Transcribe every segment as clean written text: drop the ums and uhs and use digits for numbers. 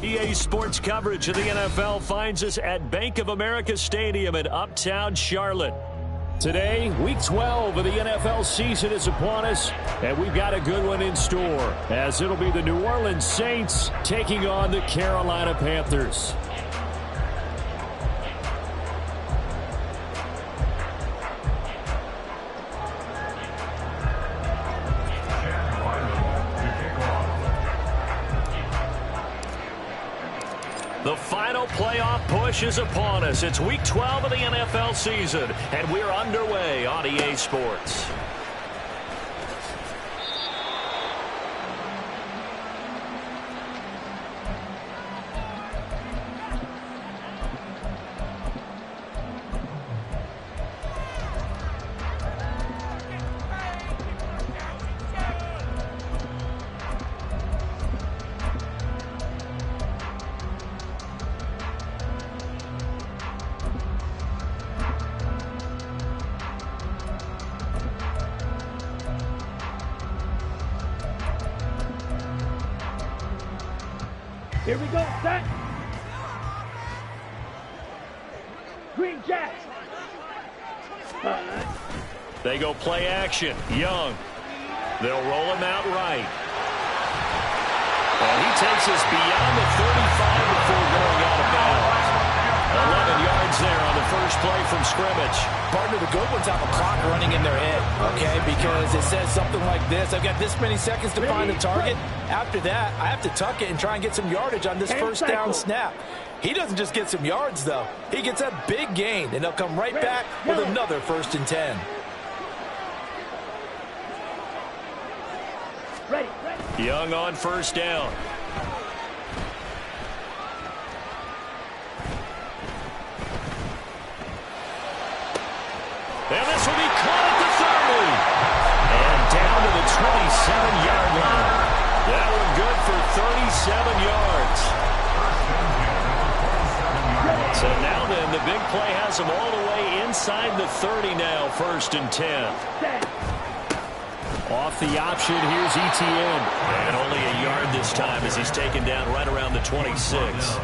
EA Sports coverage of the NFL finds us at Bank of America Stadium in Uptown Charlotte. Today, Week 12 of the NFL season is upon us, and we've got a good one in store, as it'll be the New Orleans Saints taking on the Carolina Panthers. The final playoff push is upon us. It's Week 12 of the NFL season, and we're underway on EA Sports. Here we go, set. Green Jacks. They go play action. Young. They'll roll him out right. And he takes us beyond the 35 before going out of bounds. 11 yards there on the first play from scrimmage. Partner, the good ones have a clock running in their head, okay? Because it says something like this. I've got this many seconds to find the target. After that, I have to tuck it and try and get some yardage on this first down snap. He doesn't just get some yards, though. He gets a big gain, and they'll come right back with another 1st and 10. Young on first down. And this will be caught at the 30. And down to the 27-yard line. That one good for 37 yards. So now then, the big play has him all the way inside the 30 now, 1st and 10. Off the option, here's Etienne. And only a yard this time as he's taken down right around the 26.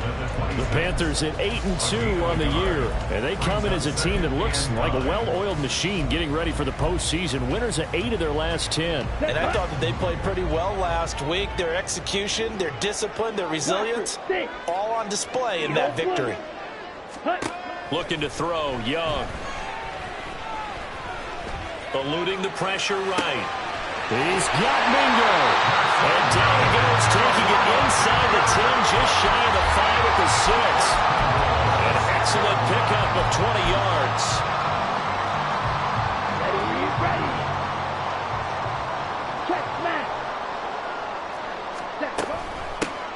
The Panthers at 8-2 on the year. And they come in as a team that looks like a well-oiled machine getting ready for the postseason. Winners at 8 of their last 10. And I thought that they played pretty well last week. Their execution, their discipline, their resilience, all on display in that victory. Looking to throw, Young. Eluding the pressure right. He's got Mingo. And down he goes, taking it inside the 10, just shy of the 5 at the 6. An excellent pickup of 20 yards. Ready. Check, smash.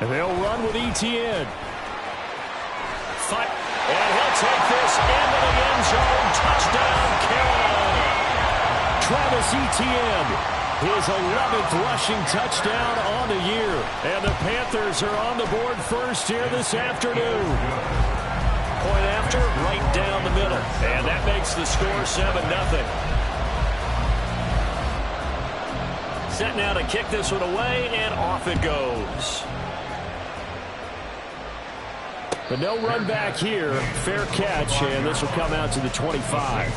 And they'll run with Etienne. Fight. And he'll take this into the end zone. Touchdown, Carolina. Travis Etienne. His 11th rushing touchdown on the year. And the Panthers are on the board first here this afternoon. Point after, right down the middle. And that makes the score 7-0. Set now to kick this one away, and off it goes. But no run back here. Fair catch, and this will come out to the 25.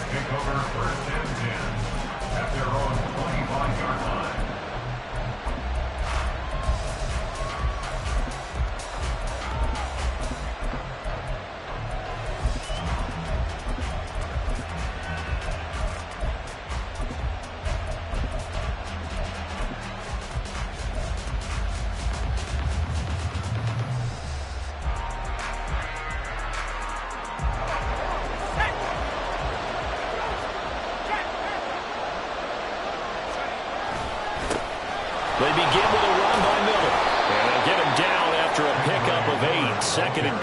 They begin with a run by Miller. And they'll get him down after a pickup of 8, 2nd and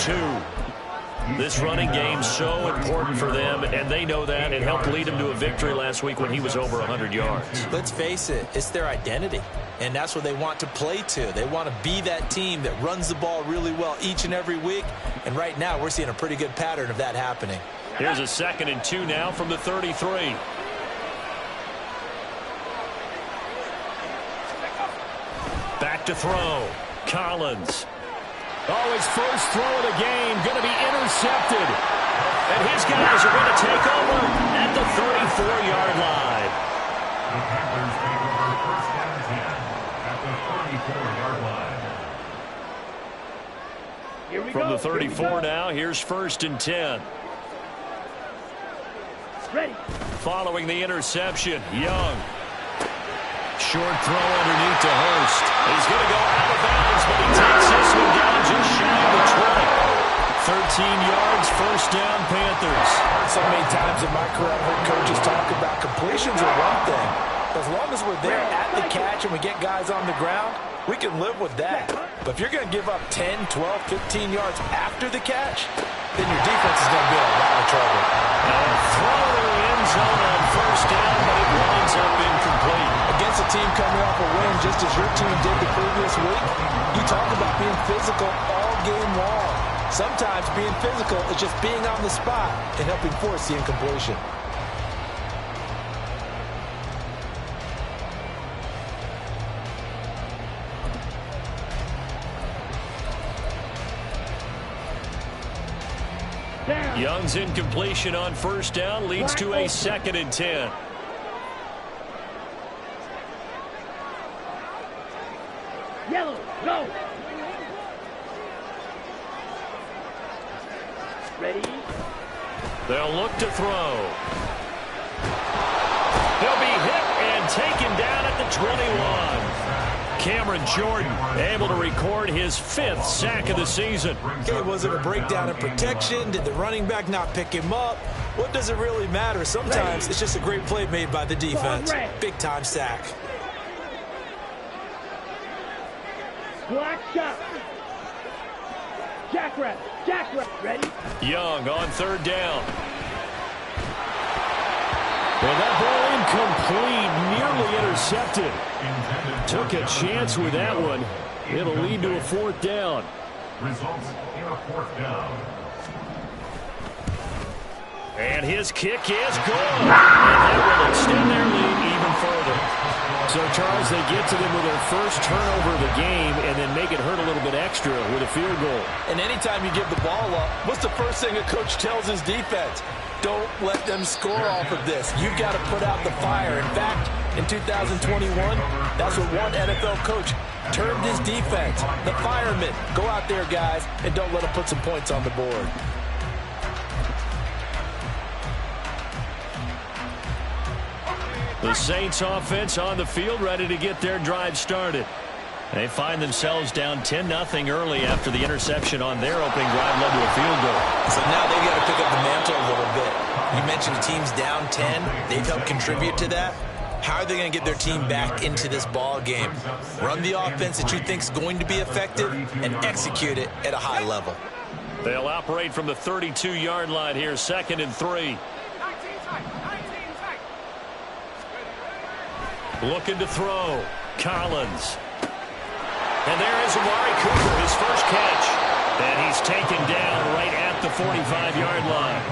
2. This running game's so important for them, and they know that. It helped lead them to a victory last week when he was over 100 yards. Let's face it, it's their identity, and that's what they want to play to. They want to be that team that runs the ball really well each and every week, and right now we're seeing a pretty good pattern of that happening. Here's a 2nd and 2 now from the 33. Back to throw. Collins. Oh, his first throw of the game going to be intercepted. And his guys are going to take over at the 34-yard line. The Panthers take over first down 10 at the 34-yard line. Here we From go. the 34 now, here's first and 10. Ready. Following the interception, Young. Short throw underneath to Hurst. He's going to go out of bounds, but he takes this one down just shy of the 20. 13 yards, first down, Panthers. So many times in my career, I've heard coaches talk about completions are one thing. As long as we're there at the catch and we get guys on the ground, we can live with that. But if you're going to give up 10, 12, 15 yards after the catch, then your defense is going to be in a lot of trouble. And throw end zone on first down, but it winds up incomplete. Against a team coming off a win, just as your team did the previous week, you talk about being physical all game long. Sometimes being physical is just being on the spot and helping force the incompletion. Young's incompletion on first down leads to a second and 10. Yellow, go. Ready. They'll look to throw. He'll be hit and taken down at the 21. Cameron Jordan able to record his 5th sack of the season. Okay, was it a breakdown in protection? Did the running back not pick him up? What does it really matter? Sometimes it's just a great play made by the defense. Big-time sack. Black shot. Jackrabbit, ready? Young on third down. Well, that ball incomplete, nearly intercepted. Took a chance with that one. It'll lead to a fourth down. Results in a fourth down. And his kick is good. And that will extend their lead even further. So, Charles, they get to them with their first turnover of the game and then make it hurt a little bit extra with a field goal. And anytime you give the ball up, what's the first thing a coach tells his defense? Don't let them score off of this. You've got to put out the fire. In fact, in 2021, that's what one NFL coach termed his defense. The firemen. Go out there, guys, and don't let them put some points on the board. The Saints offense on the field, ready to get their drive started. They find themselves down 10-0 early after the interception on their opening drive led to a field goal. So now they've got to pick up the mantle a little bit. You mentioned the team's down 10. They've helped contribute to that. How are they going to get their team back into this ball game? Run the offense that you think is going to be effective and execute it at a high level. They'll operate from the 32-yard line here, 2nd and 3. Looking to throw. Collins. And there is Amari Cooper, his first catch. And he's taken down right at the 45-yard line.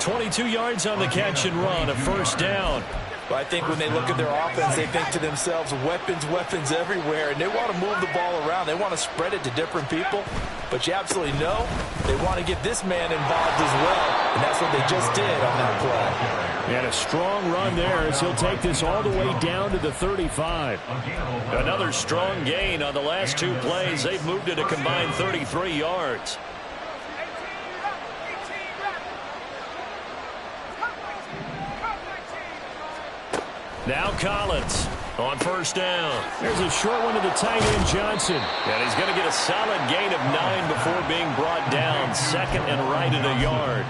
22 yards on the catch and run, a first down. But I think when they look at their offense, they think to themselves, weapons, weapons everywhere. And they want to move the ball around. They want to spread it to different people. But you absolutely know they want to get this man involved as well. And that's what they just did on that play. And a strong run there as he'll take this all the way down to the 35. Another strong gain on the last two plays. They've moved it a combined 33 yards. Now Collins on first down. There's a short one to the tight end, Johnson. And he's going to get a solid gain of 9 before being brought down. 2nd and right at a yard.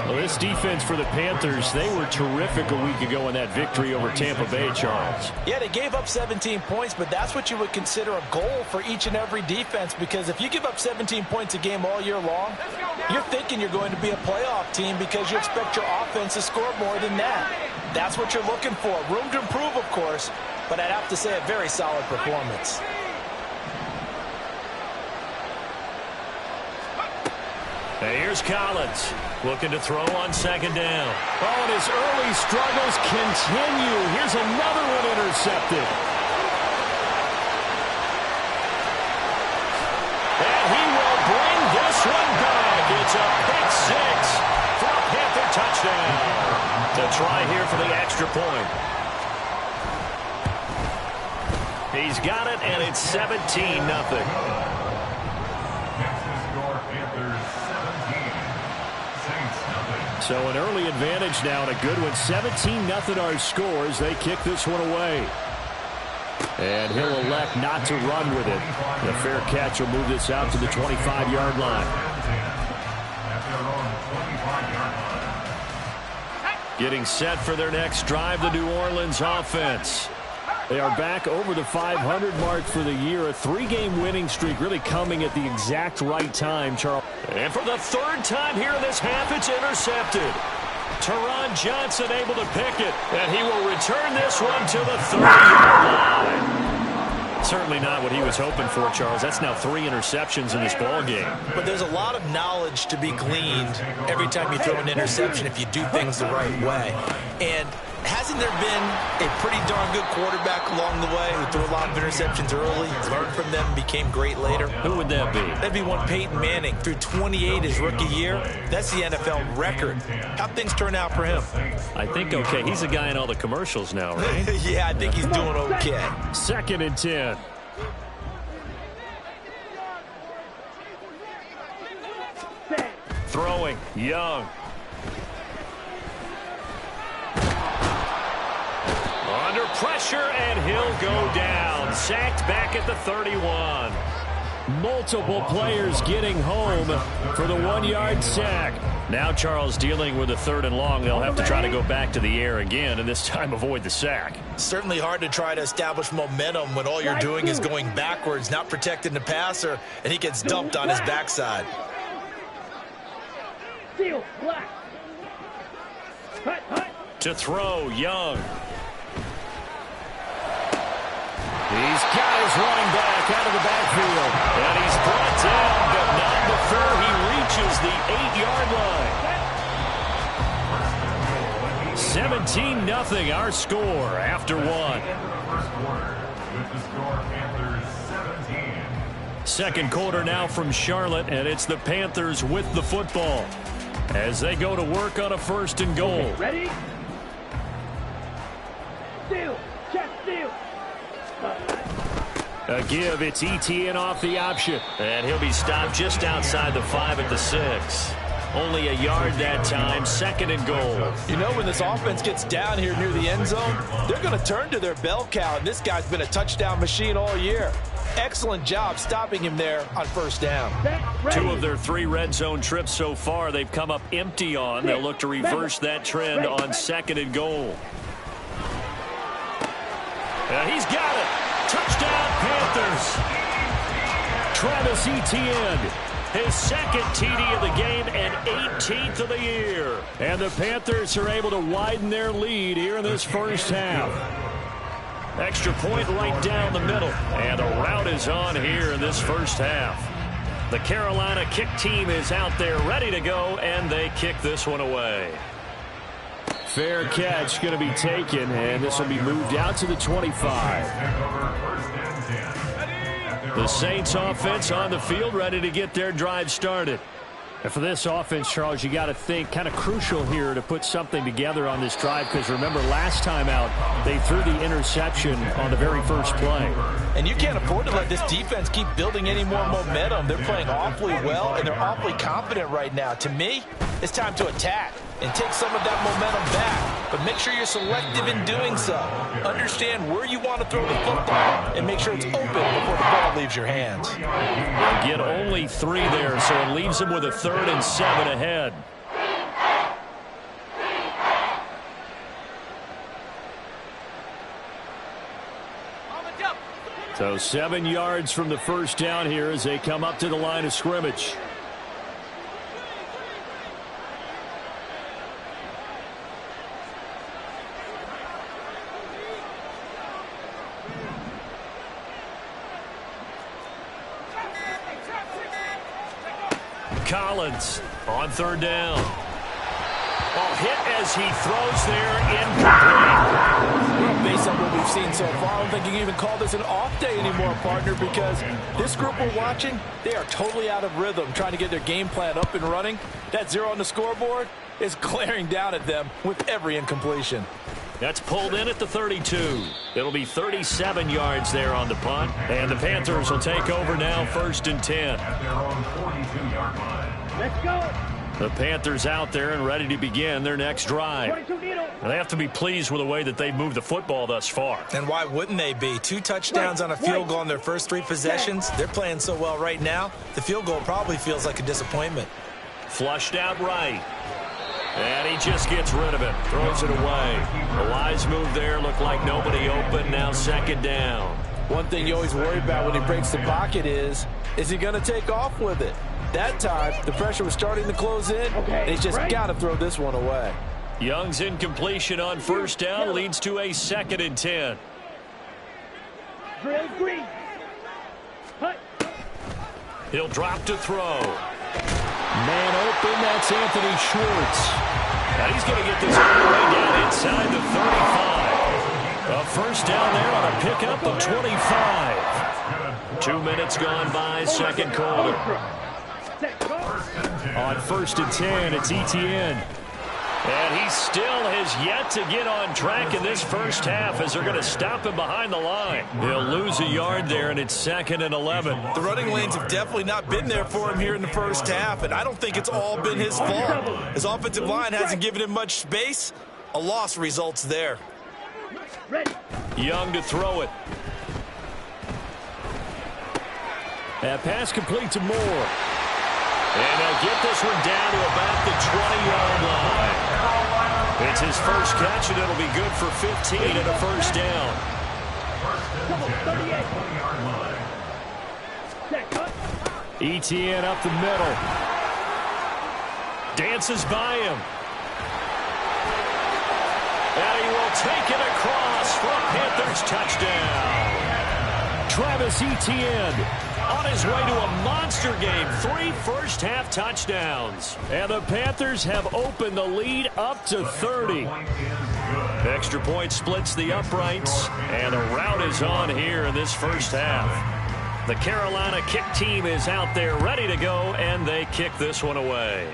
Well, this defense for the Panthers, they were terrific a week ago in that victory over Tampa Bay, Charles. Yeah, they gave up 17 points, but that's what you would consider a goal for each and every defense, because if you give up 17 points a game all year long, you're thinking you're going to be a playoff team because you expect your offense to score more than that. That's what you're looking for. Room to improve, of course, but I'd have to say a very solid performance. And here's Collins looking to throw on 2nd down. Oh, and his early struggles continue. Here's another one intercepted. And he To try here for the extra point. He's got it, and it's 17-0. So an early advantage now and a good one. 17-0 our scores. They kick this one away. And he'll elect not to run with it. The fair catch will move this out to the 25-yard line. Getting set for their next drive, the New Orleans offense. They are back over the 500 mark for the year. A 3-game winning streak really coming at the exact right time, Charles. And for the third time here in this half, it's intercepted. Teron Johnson able to pick it, and he will return this one to the 30-yard line. Certainly not what he was hoping for, Charles. That's now 3 interceptions in this ball game. But there's a lot of knowledge to be gleaned every time you throw an interception if you do things the right way. And hasn't there been a pretty darn good quarterback along the way who threw a lot of interceptions early, learned from them, and became great later? Who would that be? That'd be one Peyton Manning. Threw 28 his rookie year. That's the NFL record. How'd things turn out for him? I think okay. He's the guy in all the commercials now, right? Yeah, I think he's doing okay. 2nd and 10. Throwing, Young. Under pressure, and he'll go down. Sacked back at the 31. Multiple players getting home for the 1-yard sack. Now Charles dealing with a 3rd and long. They'll have to try to go back to the air again, and this time avoid the sack. Certainly hard to try to establish momentum when all you're doing is going backwards, not protecting the passer, and he gets dumped on his backside. To throw, Young. He's got his running back out of the backfield. And he's brought down, but not before he reaches the 8-yard line. 17-0 our score after 1. Second quarter now from Charlotte, and it's the Panthers with the football as they go to work on a 1st and goal. Okay, ready? Steal. Check steal. A give, it's ETN off the option. And he'll be stopped just outside the 5 at the 6. Only a yard that time, 2nd and goal. You know, when this offense gets down here near the end zone, they're going to turn to their bell cow, and this guy's been a touchdown machine all year. Excellent job stopping him there on 1st down. 2 of their 3 red zone trips so far they've come up empty on. They'll look to reverse that trend on 2nd and goal. He's got it. Touchdown, Panthers. Travis Etienne, his 2nd TD of the game and 18th of the year. And the Panthers are able to widen their lead here in this first half. Extra point right down the middle. And the route is on here in this first half. The Carolina kick team is out there ready to go, and they kick this one away. Fair catch going to be taken, and this will be moved out to the 25. The Saints offense on the field, ready to get their drive started. And for this offense, Charles, you got to think kind of crucial here to put something together on this drive, because remember last time out they threw the interception on the very first play. And you can't afford to let this defense keep building any more momentum. They're playing awfully well, and they're awfully confident right now. To me, it's time to attack and take some of that momentum back. But make sure you're selective in doing so. Understand where you want to throw the football and make sure it's open before the ball leaves your hands. They get only 3 there, so it leaves them with a 3rd and 7 ahead. So 7 yards from the first down here as they come up to the line of scrimmage. Collins on 3rd down. Ball hit as he throws there, incomplete. Well, based on what we've seen so far, I don't think you can even call this an off day anymore, partner, because this group we're watching, they are totally out of rhythm, trying to get their game plan up and running. That 0 on the scoreboard, is glaring down at them with every incompletion. That's pulled in at the 32. It'll be 37 yards there on the punt. And the Panthers will take over now, 1st and 10. At their own 42-yard line. Let's go. The Panthers out there and ready to begin their next drive. 22 needle. They have to be pleased with the way that they've moved the football thus far. And why wouldn't they be? 2 touchdowns on a field goal in their first 3 possessions. They're playing so well right now, the field goal probably feels like a disappointment. Flushed out right. And he just gets rid of it. Throws it away. A wise move there. Looked like nobody open. Now 2nd down. One thing you always worry about when he breaks the pocket is he going to take off with it? That time, the pressure was starting to close in, and he's just got to throw this one away. Young's incompletion on 1st down leads to a 2nd and 10. Drill green. Hut. He'll drop to throw. Man open, that's Anthony Schwartz. And he's going to get this all the way down inside the 35. A 1st down there on a pickup of 25. 2 minutes gone by, 2nd quarter. On 1st and 10, it's Etienne. And he still has yet to get on track in this first half as they're going to stop him behind the line. He'll lose a yard there, and it's 2nd and 11. The running lanes have definitely not been there for him here in the first half, and I don't think it's all been his fault. His offensive line hasn't given him much space. A loss results there. Young to throw it. That pass complete to Moore. And they'll get this one down to about the 20-yard line. It's his first catch, and it'll be good for 15 and a 1st down. Etienne up the middle. Dances by him. And he will take it across for a Panthers touchdown. Travis Etienne on his way to a monster game. 3 first-half touchdowns. And the Panthers have opened the lead up to 30. Extra point splits the uprights, and the route is on here in this first half. The Carolina kick team is out there ready to go, and they kick this one away.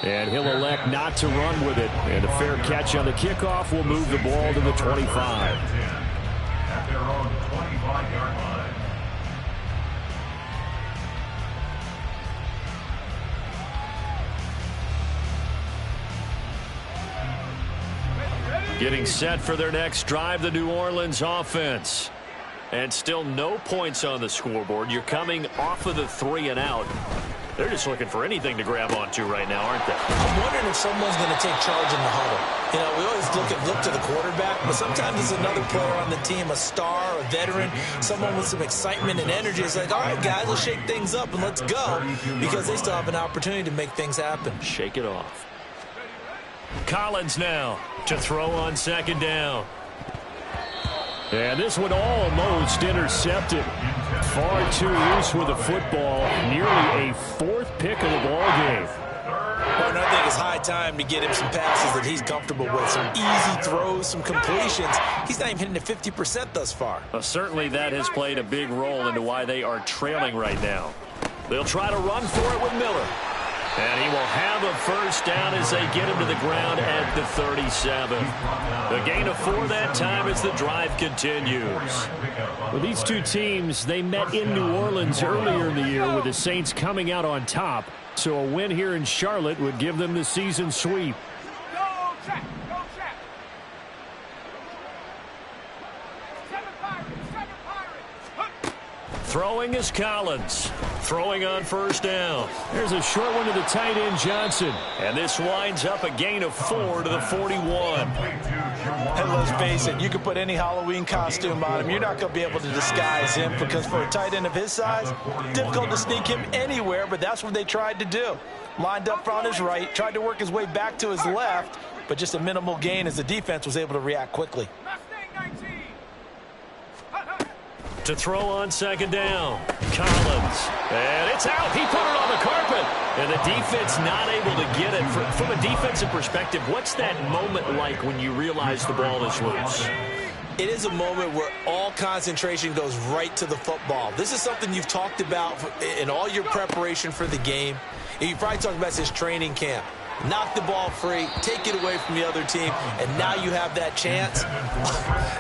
And he'll elect not to run with it. And a fair catch on the kickoff will move the ball to the 25. At their own 25-yard line. Getting set for their next drive, the New Orleans offense. And still no points on the scoreboard. You're coming off of the 3 and out. They're just looking for anything to grab onto right now, aren't they? I'm wondering if someone's going to take charge in the huddle. You know, we always look to the quarterback, but sometimes there's another player on the team, a star, a veteran, someone with some excitement and energy. It's like, all right, guys, let's shake things up and let's go, because they still have an opportunity to make things happen. Shake it off. Collins now to throw on 2nd down. And this one almost intercepted. Far too loose with the football. Nearly a 4th pick of the ball game. Well, I think it's high time to get him some passes that he's comfortable with. Some easy throws, some completions. He's not even hitting the 50% thus far. Well, certainly that has played a big role into why they are trailing right now. They'll try to run for it with Miller. And he will have a 1st down as they get him to the ground at the 37. The gain of 4 that time as the drive continues. Well, these two teams, they met in New Orleans earlier in the year with the Saints coming out on top. So a win here in Charlotte would give them the season sweep. Go, check. Go, check. Throwing is Collins. Throwing on 1st down. There's a short one to the tight end, Johnson. And this winds up a gain of 4 to the 41. And let's face it, you can put any Halloween costume on him. You're not going to be able to disguise him, because for a tight end of his size, difficult to sneak him anywhere, but that's what they tried to do. Lined up on his right, tried to work his way back to his left, but just a minimal gain as the defense was able to react quickly. To throw on 2nd down. Collins. And it's out. He put it on the carpet. And the defense not able to get it. From a defensive perspective, what's that moment like when you realize the ball is loose? It is a moment where all concentration goes right to the football. This is something you've talked about in all your preparation for the game. You probably talked about this training camp. knock the ball free, take it away from the other team, and now you have that chance.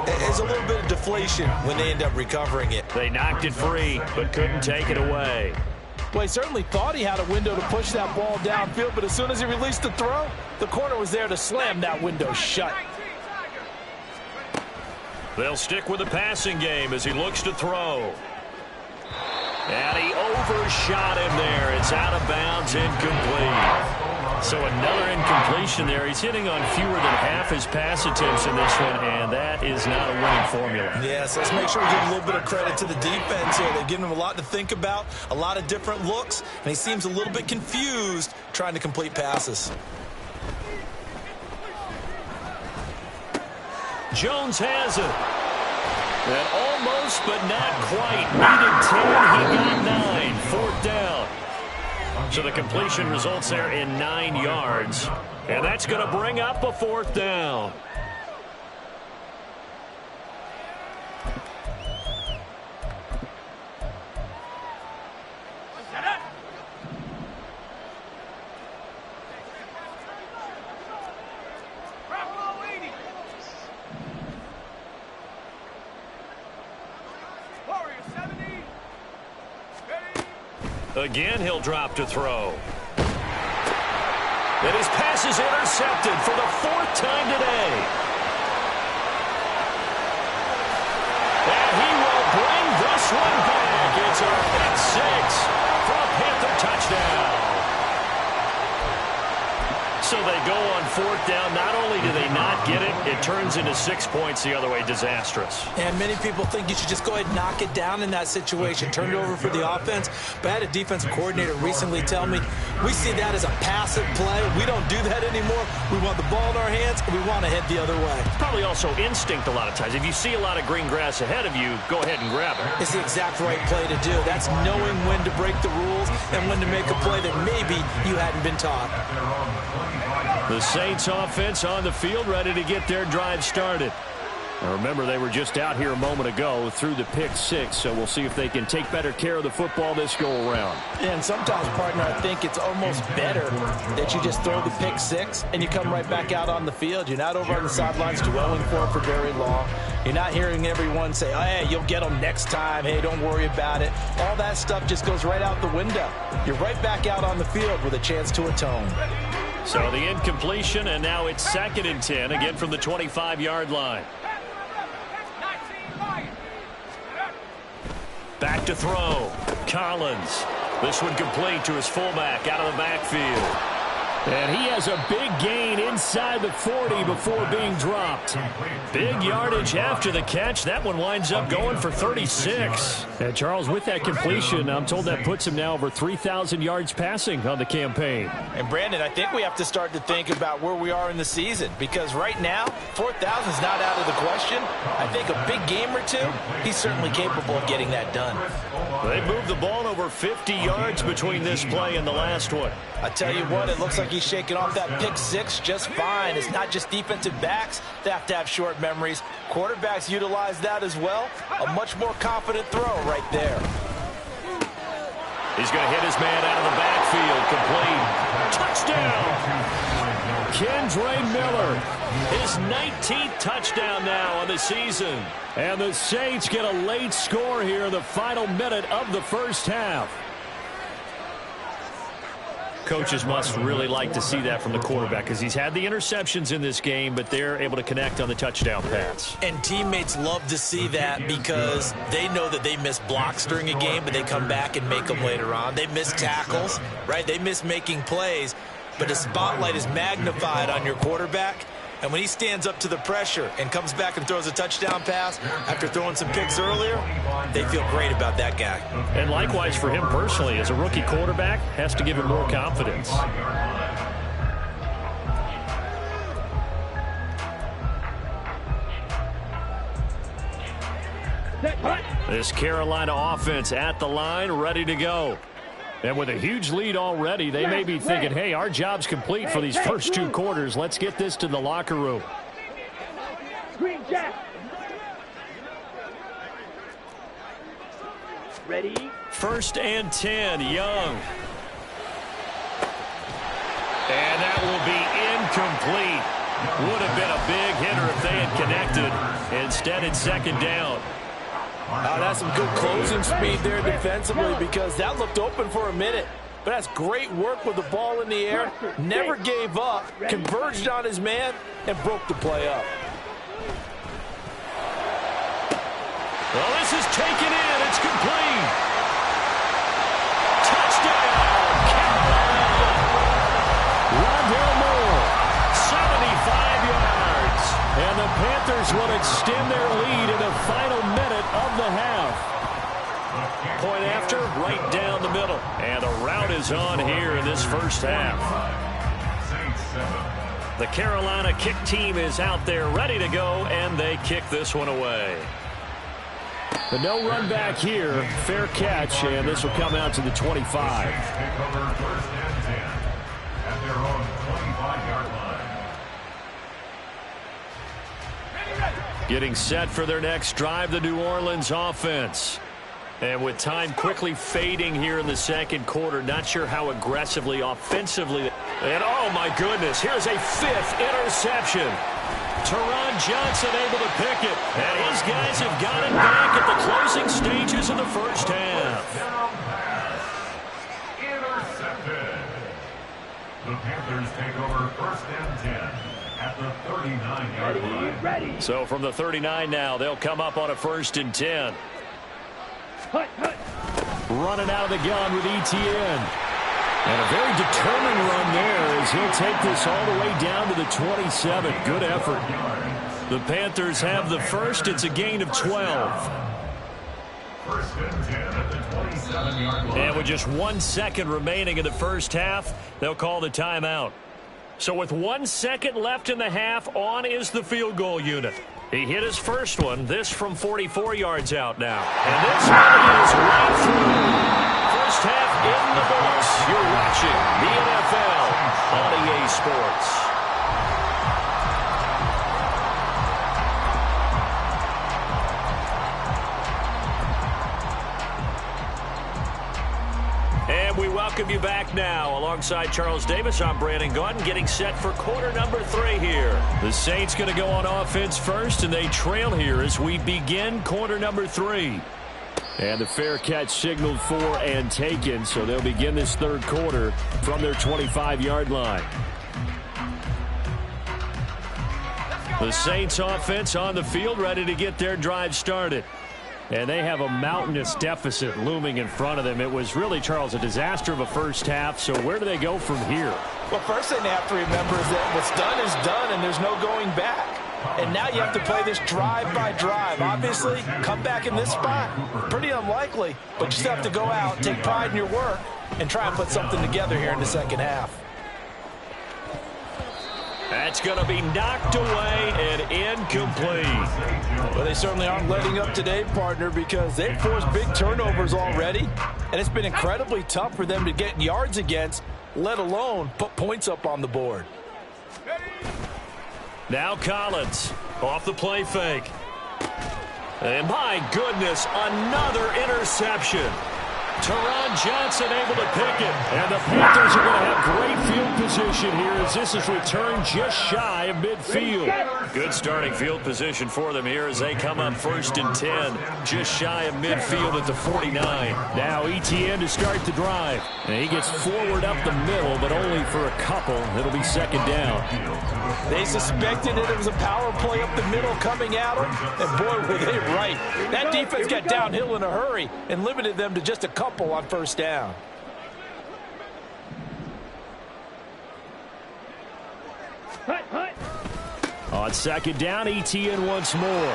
There's a little bit of deflation when they end up recovering it. They knocked it free, but couldn't take it away. Well, he certainly thought he had a window to push that ball downfield, but as soon as he released the throw, the corner was there to slam that window shut. They'll stick with the passing game as he looks to throw. And he overshot him there. It's out of bounds, incomplete. So another incompletion there. He's hitting on fewer than half his pass attempts in this one, and that is not a winning formula. Yes, let's make sure we give a little bit of credit to the defense here. They've given him a lot to think about, a lot of different looks, and he seems a little bit confused trying to complete passes. Jones has it. And almost, but not quite. Needed 10, he got 9. Fourth down. So the completion results there in 9 yards. And that's going to bring up a fourth down. Again, he'll drop to throw. And his pass is intercepted for the 4th time today. And he will bring this one back. It's a pick 6 for a Panther touchdown. So they go on 4th down. Not only do they not get it, it turns into 6 points the other way. Disastrous. And many people think you should just go ahead and knock it down in that situation. Turn it over for the offense. But I had a defensive coordinator recently tell me, we see that as a passive play. We don't do that anymore. We want the ball in our hands, and we want to head the other way. Probably also instinct a lot of times. If you see a lot of green grass ahead of you, go ahead and grab it. It's the exact right play to do. That's knowing when to break the rules and when to make a play that maybe you hadn't been taught. The Saints offense on the field, ready to get their drive started. Now remember, they were just out here a moment ago through the pick 6, so we'll see if they can take better care of the football this go-around. And sometimes, partner, I think it's almost better that you just throw the pick 6 and you come right back out on the field. You're not over on the sidelines dwelling for very long. You're not hearing everyone say, oh, hey, you'll get them next time. Hey, don't worry about it. All that stuff just goes right out the window. You're right back out on the field with a chance to atone. So the incompletion, and now it's 2nd and 10, again from the 25-yard line. Back to throw. Collins. This one complete to his fullback out of the backfield. And he has a big gain inside the 40 before being dropped. Big yardage after the catch. That one winds up going for 36. And Charles, with that completion, I'm told that puts him now over 3,000 yards passing on the campaign. And Brandon, I think we have to start to think about where we are in the season, because right now 4,000 is not out of the question. I think a big game or two, he's certainly capable of getting that done. They moved the ball over 50 yards between this play and the last one. I tell you what, it looks like he's shaking off that pick 6 just fine. It's not just defensive backs that have to have short memories. Quarterbacks utilize that as well. A much more confident throw right there. He's going to hit his man out of the backfield. Complete. Touchdown. Kendre Miller. His 19th touchdown now on the season. And the Saints get a late score here in the final minute of the first half. Coaches must really like to see that from the quarterback, because he's had the interceptions in this game, but they're able to connect on the touchdown pass. And teammates love to see that, because they know that they miss blocks during a game, but they come back and make them later on. They miss tackles, right? They miss making plays, but the spotlight is magnified on your quarterback. And when he stands up to the pressure and comes back and throws a touchdown pass after throwing some picks earlier, they feel great about that guy. And likewise for him personally, as a rookie quarterback, has to give him more confidence. This Carolina offense at the line, ready to go. And with a huge lead already, they may be thinking, hey, our job's complete for these first 2 quarters. Let's get this to the locker room. Green Jack. Ready? 1st and 10, Young. And that incomplete. Would have been a big hitter if they had connected. Instead, it's second down. That's some good closing speed there defensively, because that looked open for a minute. But that's great work with the ball in the air. Never gave up, converged on his man, and broke the play up. Well, this is taken in. It's complete. Touchdown, Carolina. Rondale Moore, 75 yards. And the Panthers will extend their lead in the final minute of the half. Point after, right down the middle. And the route is on here in this first half. The Carolina kick team is out there ready to go, and they kick this one away. But no run back here. Fair catch, and this will come out to the 25. Getting set for their next drive, the New Orleans offense. And with time quickly fading here in the second quarter, not sure how aggressively, offensively. And oh my goodness, here's a 5th interception. Teron Johnson able to pick it. And his guys have got it back at the closing stages of the first half. Intercepted. The Panthers take over 1st and 10 at the 39-yard line. So from the 39 now, they'll come up on a 1st and 10. Running out of the gun with Etienne. And a very determined run there as he'll take this all the way down to the 27. Good effort. The Panthers have the first. It's a gain of 12. 1st and 10 at the 27-yard line. And with just 1 second remaining in the first half, they'll call the timeout. So with 1 second left in the half, on is the field goal unit. He hit his first one, this from 44 yards out now. And this one is right through. First half in the books. You're watching the NFL on EA Sports. And we welcome you back now. Alongside Charles Davis, I'm Brandon Gaudin, getting set for quarter number 3 here. The Saints going to go on offense first, and they trail here as we begin quarter number 3. And the fair catch signaled for and taken, so they'll begin this third quarter from their 25-yard line. The Saints offense on the field, ready to get their drive started. And they have a mountainous deficit looming in front of them. It was really, Charles, a disaster of a first half. So where do they go from here? Well, first thing they have to remember is that what's done is done, and there's no going back. And now you have to play this drive by drive. Obviously, come back in this spot, pretty unlikely. But you still have to go out, take pride in your work, and try and put something together here in the second half. That's going to be knocked away and incomplete. Well, they certainly aren't letting up today, partner, because they've forced big turnovers already. And it's been incredibly tough for them to get yards against, let alone put points up on the board. Now Collins off the play fake. And my goodness, another interception. Teron Johnson able to pick it. And the Panthers are going to have great field position here as this is returned just shy of midfield. Good starting field position for them here as they come up 1st and 10. Just shy of midfield at the 49. Now Etienne to start the drive. And he gets forward up the middle, but only for a couple. It'll be second down. They suspected that it was a power play up the middle coming at them. And boy, were they right. That defense got downhill in a hurry and limited them to just a couple on first down. On second down, Etienne once more.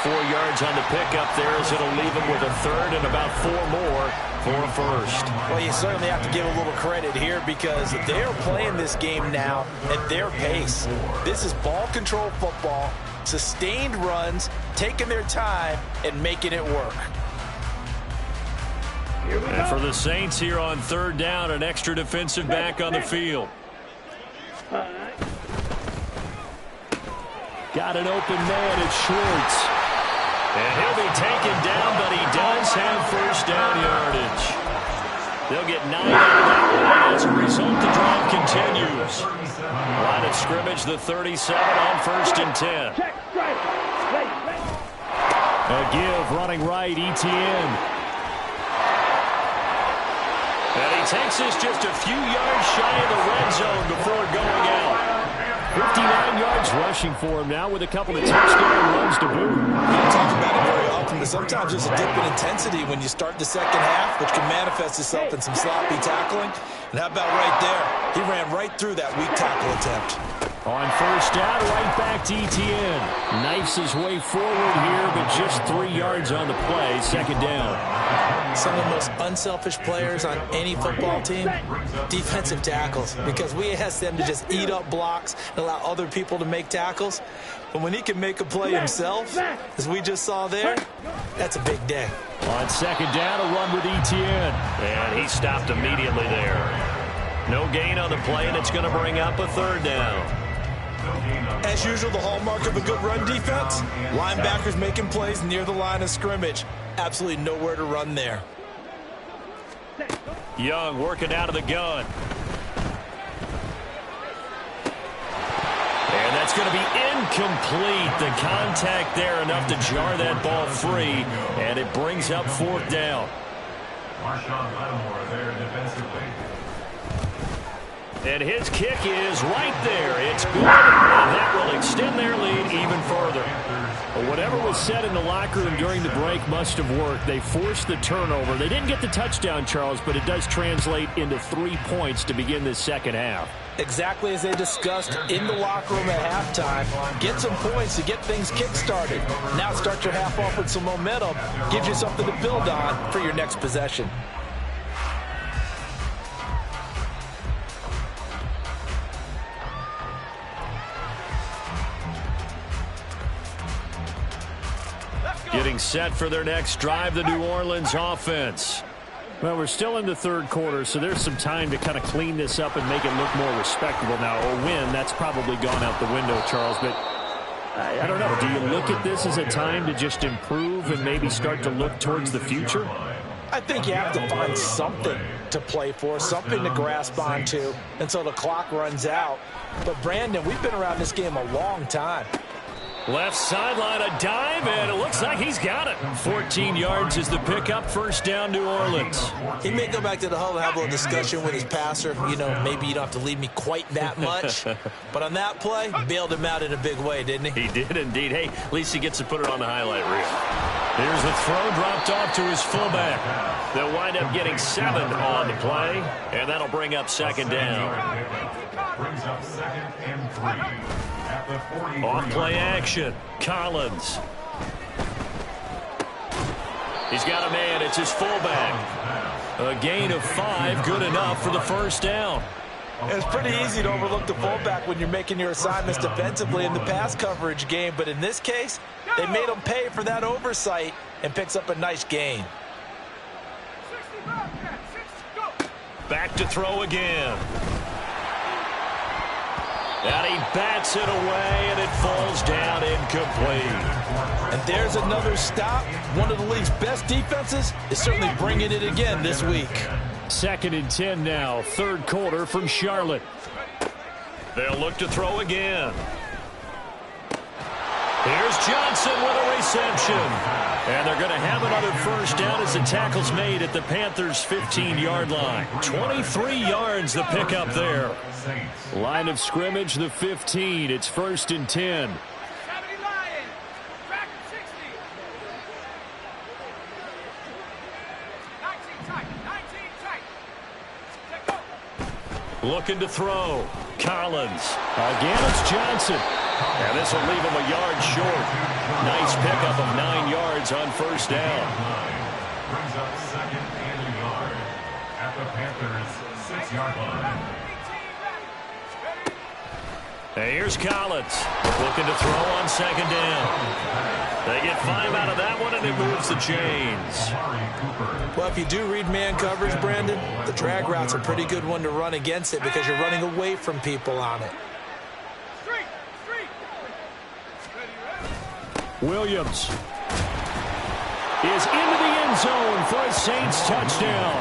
4 yards on the pickup there as it'll leave him with a third and about 4 more for a first. Well, you certainly have to give a little credit here because they're playing this game now at their pace. This is ball control football, sustained runs, taking their time and making it work. And for the Saints here on third down, an extra defensive back on the field. Got an open man, it's Schwartz. And he'll be taken down, but he does have first down yardage. They'll get 9 out of that one. As a result, the drive continues. Line of scrimmage, the 37 on 1st and 10. A give, running right, ETN. And he takes this just a few yards shy of the red zone before going out. 59 yards rushing for him now with a couple of touchdown runs to boot. We don't talk about it very often, but sometimes there's a dip in intensity when you start the second half, which can manifest itself in some sloppy tackling. And how about right there? He ran right through that weak tackle attempt. On 1st down, right back to ETN. Knifes his way forward here, but just 3 yards on the play. 2nd down. Some of the most unselfish players on any football team, defensive tackles, because we ask them to just eat up blocks and allow other people to make tackles. But when he can make a play himself, as we just saw there, that's a big day. On 2nd down, a run with ETN. And he stopped immediately there. No gain on the play, and it's going to bring up a 3rd down. As usual, the hallmark of a good run defense, linebackers making plays near the line of scrimmage. Absolutely nowhere to run there. Young working out of the gun. And that's going to be incomplete. The contact there enough to jar that ball free, and it brings up 4th down. Marshawn Lattimore there defensively. And his kick is right there. It's good, and that will extend their lead even further. Whatever was said in the locker room during the break must have worked. They forced the turnover. They didn't get the touchdown, Charles, but it does translate into 3 points to begin this second half. Exactly as they discussed in the locker room at halftime. Get some points to get things kick-started. Now start your half off with some momentum. Gives you something to build on for your next possession. Getting set for their next drive, the New Orleans offense. Well, we're still in the 3rd quarter, so there's some time to kind of clean this up and make it look more respectable now. A win, that's probably gone out the window, Charles, but I don't know. Do you look at this as a time to just improve and maybe start to look towards the future? I think you have to find something to play for, something to grasp onto until the clock runs out. But, Brandon, we've been around this game a long time. Left sideline, a dive, and it looks like he's got it. 14 yards is the pickup. 1st down, New Orleans. He may go back to the huddle and have a little discussion with his passer. You know, maybe you don't have to lead me quite that much. But on that play, bailed him out in a big way, didn't he? He did indeed. Hey, at least he gets to put it on the highlight reel. Here's the throw dropped off to his fullback. They'll wind up getting 7 on the play, and that'll bring up 2nd down. Brings up 2nd and 3. Off play action. Collins. He's got a man. It's his fullback. A gain of 5. Good enough for the 1st down. It's pretty easy to overlook the fullback when you're making your assignments defensively in the pass coverage game. But in this case, they made him pay for that oversight and picks up a nice gain. Back to throw again. And he bats it away, and it falls down incomplete. And there's another stop. One of the league's best defenses is certainly bringing it again this week. 2nd and 10 now, 3rd quarter from Charlotte. They'll look to throw again. Here's Johnson with a reception. And they're going to have another 1st down as the tackle's made at the Panthers' 15-yard line. 23 yards the pickup there. Line of scrimmage, the 15. It's 1st and 10. Looking to throw. Collins. Again, it's Johnson. And this will leave him a yard short. Nice pickup of 9 yards on 1st down. Brings up 2nd and a yard at the Panthers' 6-yard line. And here's Collins. Looking to throw on 2nd down. They get 5 out of that one, and it moves the chains. Well, if you do read man coverage, Brandon, the drag route's a pretty good one to run against it because you're running away from people on it. Williams is into the end zone for a Saints touchdown.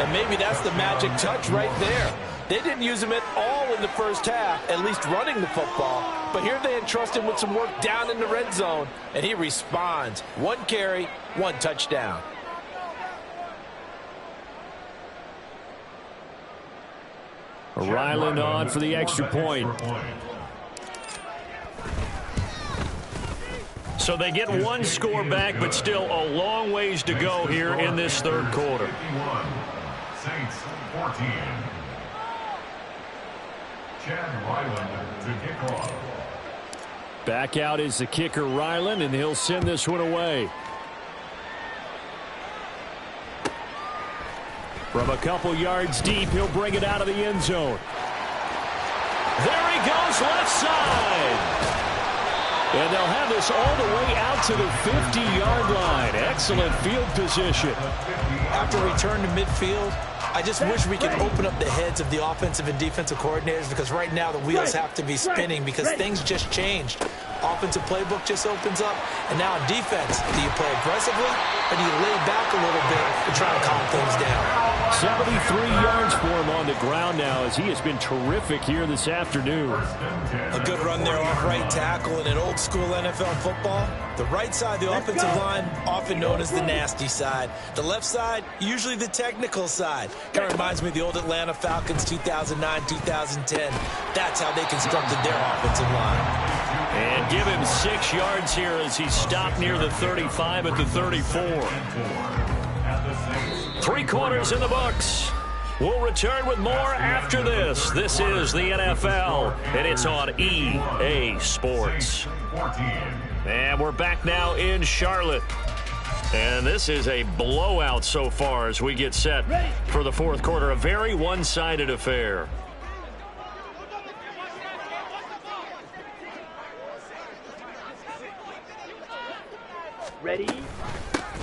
And maybe that's the magic touch right there. They didn't use him at all in the first half, at least running the football. But here they entrust him with some work down in the red zone, and he responds. 1 carry, 1 touchdown. Ryland on for the extra point. So they get 1 score back, but still a long ways to go here in this third quarter. Saints 14. Chad Ryland to kick off. Back out is the kicker, Ryland, and he'll send this one away. From a couple yards deep, he'll bring it out of the end zone. There he goes, left side. And they'll have this all the way out to the 50-yard line. Excellent field position. After return to midfield, I just wish we could open up the heads of the offensive and defensive coordinators, because right now the wheels have to be spinning because things just changed. Offensive playbook just opens up, and now on defense, do you play aggressively or do you lay back a little bit to try to calm things down? 73 yards for him on the ground now, as he has been terrific here this afternoon. A good run there off right tackle in an old school NFL football. The right side, the offensive line, often known as the nasty side. The left side, usually the technical side. Kind of reminds me of the old Atlanta Falcons 2009, 2010. That's how they constructed their offensive line. And give him 6 yards here as he stopped near the 35 at the 34. 3 quarters in the books. We'll return with more after this. This is the NFL, and it's on EA Sports. And we're back now in Charlotte. And this is a blowout so far as we get set for the fourth quarter. A very one-sided affair. Ready?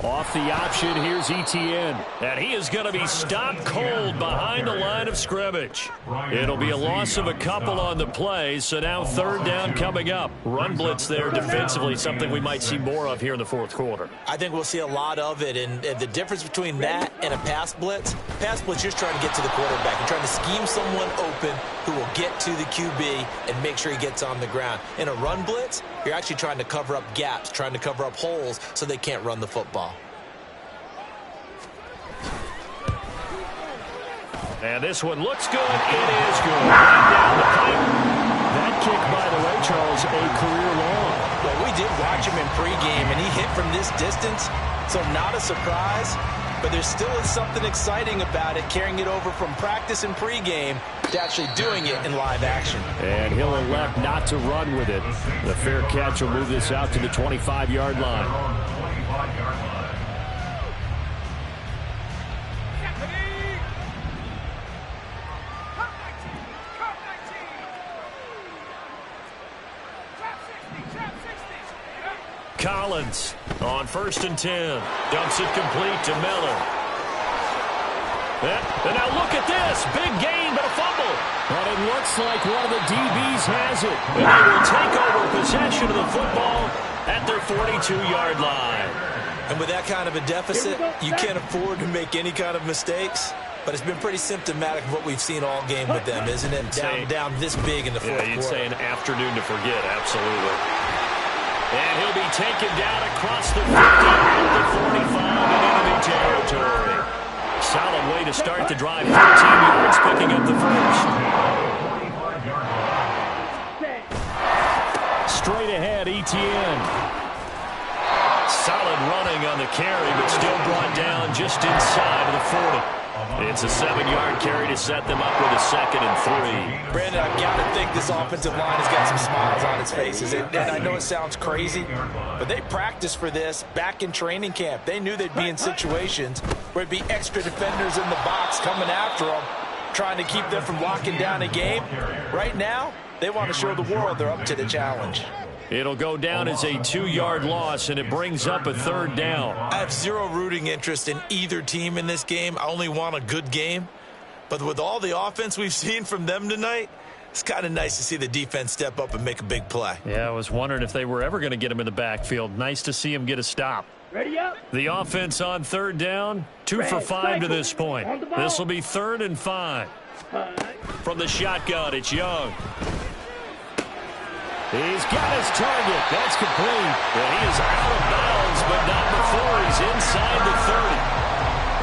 Off the option, here's Etienne. And he is going to be stopped cold behind the line of scrimmage. It'll be a loss of a couple on the play, so now third down coming up. Run blitz there defensively, something we might see more of here in the fourth quarter. I think we'll see a lot of it, and the difference between that and a pass blitz, you're just trying to get to the quarterback. You're trying to scheme someone open who will get to the QB and make sure he gets on the ground. In a run blitz, you're actually trying to cover up gaps, trying to cover up holes so they can't run the football. And this one looks good. It is good. Right down the pipe. That kick, by the way, Charles, a career long. Well, we did watch him in pregame, and he hit from this distance, so not a surprise. But there still is something exciting about it, carrying it over from practice and pregame to actually doing it in live action. And he'll elect not to run with it. The fair catch will move this out to the 25-yard line. Collins on 1st and 10. Dumps it complete to Miller. And now look at this. Big gain, but a fumble. But it looks like one of the DBs has it. And they will take over possession of the football at their 42-yard line. And with that kind of a deficit, you can't afford to make any kind of mistakes. But it's been pretty symptomatic of what we've seen all game with them, isn't it? Down this big in the fourth quarter. You'd say an afternoon to forget, absolutely. And he'll be taken down across the 50, the 45, and enemy territory. Solid way to start the drive. 13 yards, picking up the first. Straight ahead, Etienne. Solid running on the carry, but still brought down just inside of the 40. It's a 7-yard carry to set them up with a 2nd and 3. Brandon, I've got to think this offensive line has got some smiles on its faces. And I know it sounds crazy, but they practiced for this back in training camp. They knew they'd be in situations where it'd be extra defenders in the box coming after them, trying to keep them from locking down a game. Right now, they want to show the world they're up to the challenge. It'll go down as a 2-yard loss, and it brings up a 3rd down. I have zero rooting interest in either team in this game. I only want a good game. But with all the offense we've seen from them tonight, it's kind of nice to see the defense step up and make a big play. Yeah, I was wondering if they were ever going to get him in the backfield. Nice to see him get a stop. Ready up. The offense on third down, 2 for 5 to this point. This will be 3rd and 5. From the shotgun, it's Young. He's got his target. That's complete. And he is out of bounds, but not before he's inside the 30.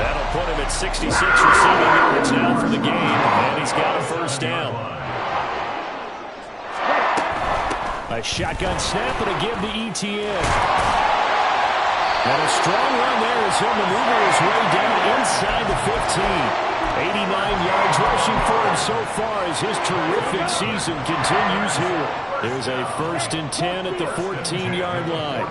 That'll put him at 66 receiving yards now for the game, and he's got a first down. A shotgun snap and a give to ETN. And a strong run there as he'll maneuver his way down inside the 15. 89 yards rushing for him so far as his terrific season continues here. There's a 1st and 10 at the 14-yard line.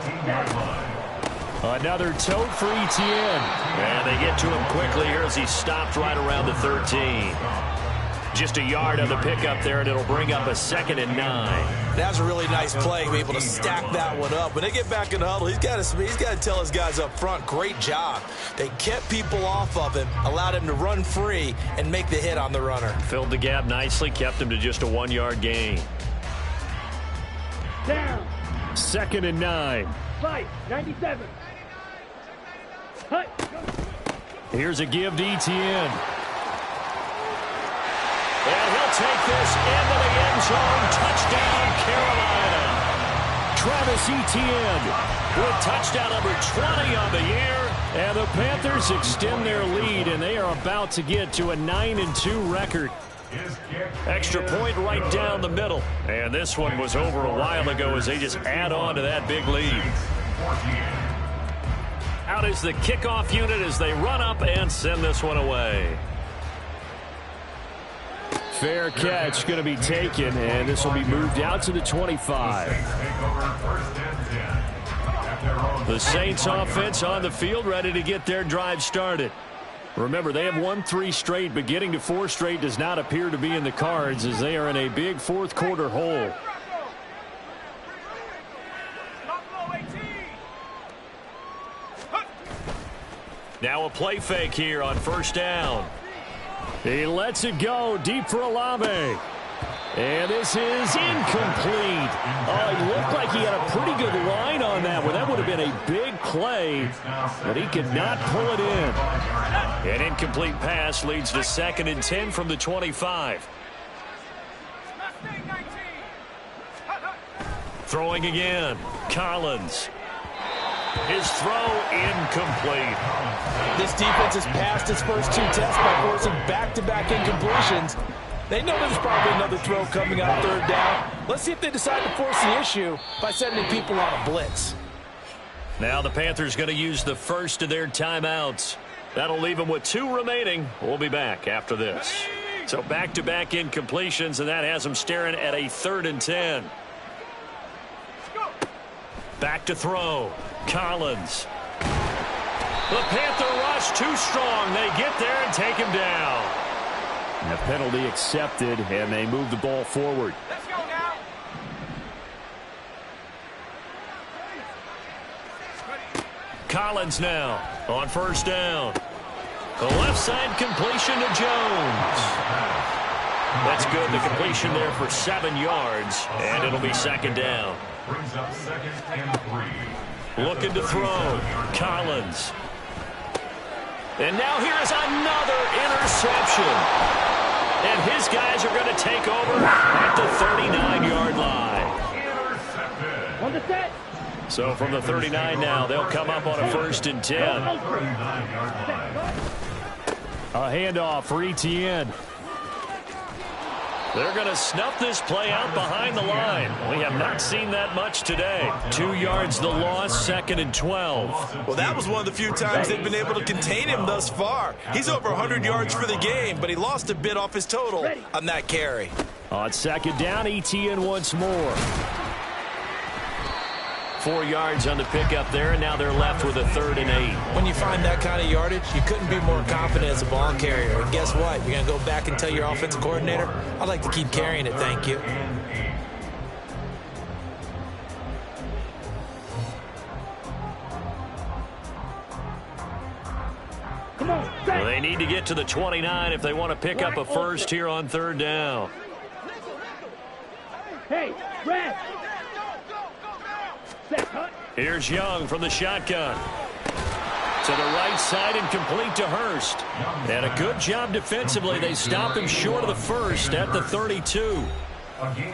Another tote for ETN. And they get to him quickly here as he stopped right around the 13. Just a yard on the pickup there, and it'll bring up a 2nd and 9. That was a really nice play, be able to stack that one up. When they get back in the huddle, he's got to tell his guys up front, great job. They kept people off of him, allowed him to run free, and make the hit on the runner. Filled the gap nicely, kept him to just a 1-yard gain. Down. 2nd and 9. 97. Hut. Here's a give to ETN. And he'll take this into the end zone. Touchdown, Carolina. Travis Etienne with touchdown number 20 on the year. And the Panthers extend their lead, and they are about to get to a 9-2 record. Extra point right down the middle. And this one was over a while ago as they just add on to that big lead. Out is the kickoff unit as they run up and send this one away. Fair catch going to be taken, and this will be moved out to the 25. The Saints offense on the field ready to get their drive started. Remember, they have won 3 straight, but getting to 4 straight does not appear to be in the cards as they are in a big 4th quarter hole. Now a play fake here on 1st down. He lets it go deep for Olave. And this is incomplete. Oh, it looked like he had a pretty good line on that one. That would have been a big play, but he could not pull it in. An incomplete pass leads to 2nd and 10 from the 25. Throwing again. Collins. His throw incomplete. This defense has passed its first 2 tests by forcing back-to-back incompletions. They know there's probably another throw coming on 3rd down. Let's see if they decide to force the issue by sending people on a blitz. Now the Panthers going to use the first of their timeouts. That'll leave them with 2 remaining. We'll be back after this. So back-to-back incompletions, and that has them staring at a 3rd and 10. Back to throw. Collins. The Panther rush too strong. They get there and take him down. And a penalty accepted, and they move the ball forward. Let's go now. Collins now on 1st down. The left side completion to Jones. That's good. The completion there for 7 yards, and it'll be 2nd down. Brings up 2nd and 3. Looking to throw. Collins. And now here is another interception. And his guys are going to take over at the 39-yard line. Intercepted. On the set. So from the 39 now, they'll come up on a 1st and 10. 39-yard line. A handoff for ETN. They're going to snuff this play out behind the line. We have not seen that much today. 2 yards the loss, 2nd and 12. Well, that was one of the few times they've been able to contain him thus far. He's over 100 yards for the game, but he lost a bit off his total on that carry. On 2nd down, ETN once more. 4 yards on the pickup there, and now they're left with a 3rd and 8. When you find that kind of yardage, you couldn't be more confident as a ball carrier. And guess what? You're going to go back and tell your offensive coordinator, I'd like to keep carrying it, thank you. Come on, Well, they need to get to the 29 if they want to pick up a first here on 3rd down. Hey, rest. Set, hut. Here's Young from the shotgun. To the right side and complete to Hurst. And a good job defensively. They stop him short of the first at the 32.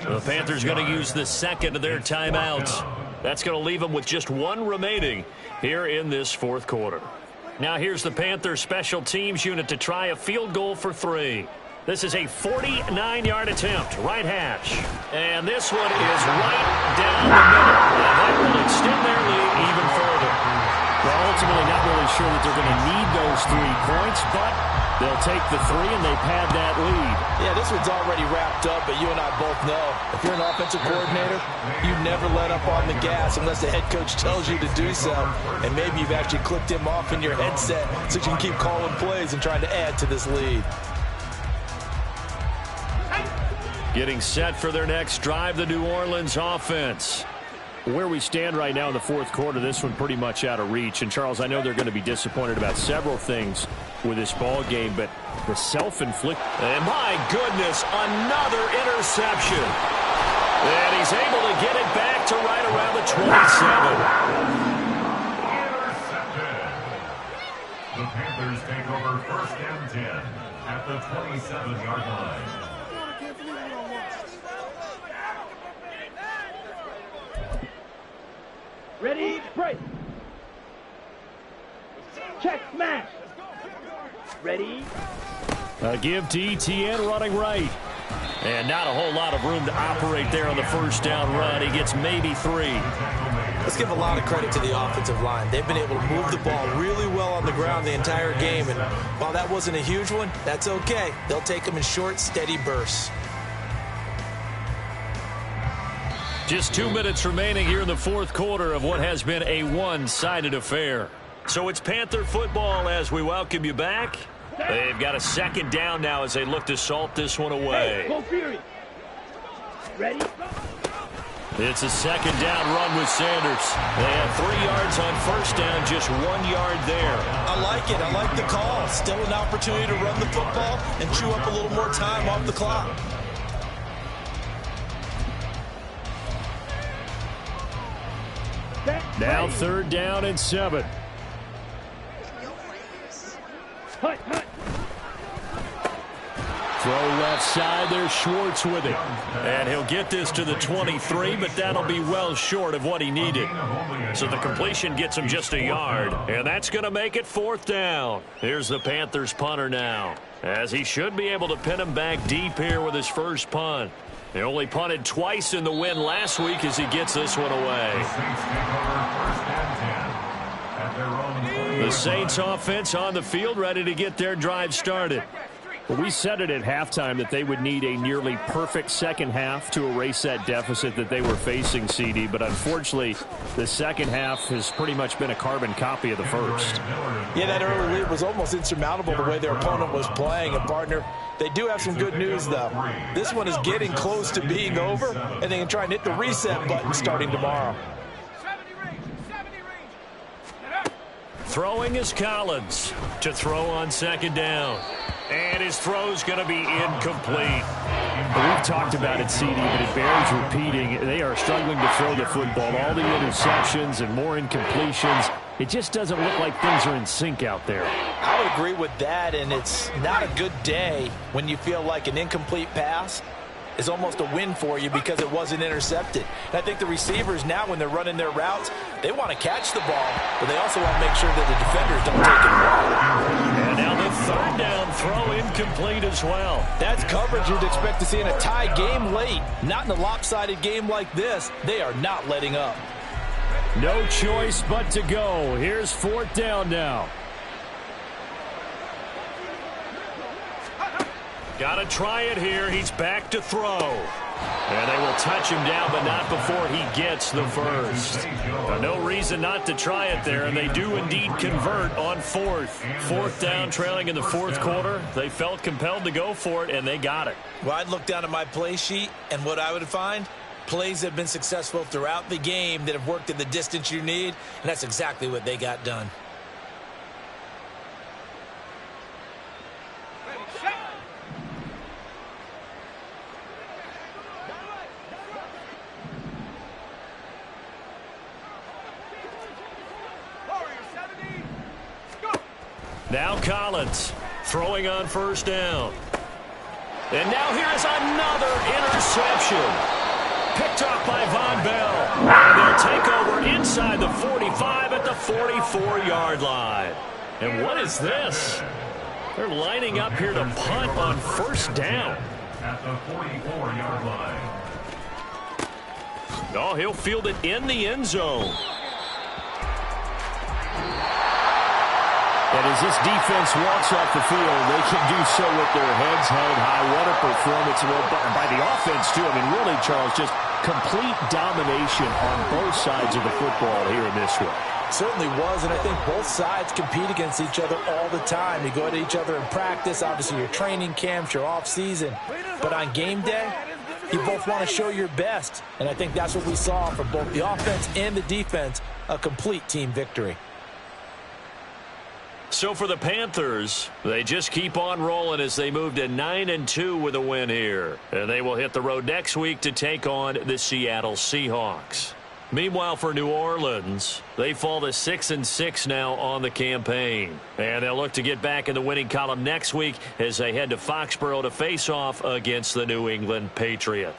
The Panthers going to use the second of their timeouts. That's going to leave them with just one remaining here in this fourth quarter. Now here's the Panthers special teams unit to try a field goal for 3. This is a 49-yard attempt, right hash. And this one is right down the middle. And that will extend their lead even further. Well, ultimately not really sure that they're going to need those 3 points, but they'll take the 3 and they pad that lead. Yeah, this one's already wrapped up, but you and I both know if you're an offensive coordinator, you never let up on the gas unless the head coach tells you to do so. And maybe you've actually clicked him off in your headset so you can keep calling plays and trying to add to this lead. Getting set for their next drive, the New Orleans offense. Where we stand right now in the fourth quarter, this one pretty much out of reach. And, Charles, I know they're going to be disappointed about several things with this ball game, but the self-inflicted... And my goodness, another interception. And he's able to get it back to right around the 27. Intercepted. The Panthers take over first and 10 at the 27-yard line. Ready, break. Check, smash. Ready. A give to ETN running right. And not a whole lot of room to operate there on the first down run. He gets maybe 3. Let's give a lot of credit to the offensive line. They've been able to move the ball really well on the ground the entire game. And while that wasn't a huge one, that's okay. They'll take them in short, steady bursts. Just 2 minutes remaining here in the fourth quarter of what has been a one-sided affair. So it's Panther football as we welcome you back. They've got a second down now as they look to salt this one away. Hey, go Fury. Ready? It's a second down run with Sanders. They have 3 yards on first down, just 1 yard there. I like it. I like the call. Still an opportunity to run the football and chew up a little more time off the clock. Now 3rd down and 7. Hut, hut. Throw left side, there's Schwartz with it. And he'll get this to the 23, but that'll be well short of what he needed. So the completion gets him just a yard, and that's going to make it 4th down. Here's the Panthers punter now, as he should be able to pin him back deep here with his first punt. He only punted twice in the win last week as he gets this one away. The Saints offense on the field ready to get their drive started. Well, we said it at halftime that they would need a nearly perfect second half to erase that deficit that they were facing, CD. But unfortunately, the second half has pretty much been a carbon copy of the first. Yeah, that early lead was almost insurmountable the way their opponent was playing. And, partner, they do have some good news, though. This one is getting close to being over, and they can try and hit the reset button starting tomorrow. Throwing is Collins to throw on second down. And his throw's going to be incomplete. We've talked about it, CD, but it bears repeating. They are struggling to throw the football. All the interceptions and more incompletions. It just doesn't look like things are in sync out there. I would agree with that, and it's not a good day when you feel like an incomplete pass is almost a win for you because it wasn't intercepted. And I think the receivers now, when they're running their routes, they want to catch the ball, but they also want to make sure that the defenders don't take it away. And now the 3rd down throw incomplete as well. That's coverage you'd expect to see in a tie game late. Not in a lopsided game like this. They are not letting up. No choice but to go. Here's 4th down now. Got to try it here. He's back to throw. And they will touch him down, but not before he gets the first. No reason not to try it there, and they do indeed convert on 4th. 4th down, trailing in the fourth quarter. They felt compelled to go for it, and they got it. Well, I'd look down at my play sheet, and what I would find, plays have been successful throughout the game that have worked at the distance you need, and that's exactly what they got done. Now Collins throwing on first down. And now here is another interception. Picked off by Von Bell. And they'll take over inside the 45 at the 44-yard line. And what is this? They're lining up here to punt on first down. At the 44-yard line. Oh, he'll field it in the end zone. And as this defense walks off the field, they can do so with their heads held high. What a performance by the offense, too. I mean, really, Charles, just complete domination on both sides of the football here in this one. Certainly was, and I think both sides compete against each other all the time. You go at each other in practice, obviously your training camps, your off-season. But on game day, you both want to show your best. And I think that's what we saw from both the offense and the defense, a complete team victory. So for the Panthers, they just keep on rolling as they move to 9-2 with a win here. And they will hit the road next week to take on the Seattle Seahawks. Meanwhile, for New Orleans, they fall to 6-6 now on the campaign. And they'll look to get back in the winning column next week as they head to Foxborough to face off against the New England Patriots.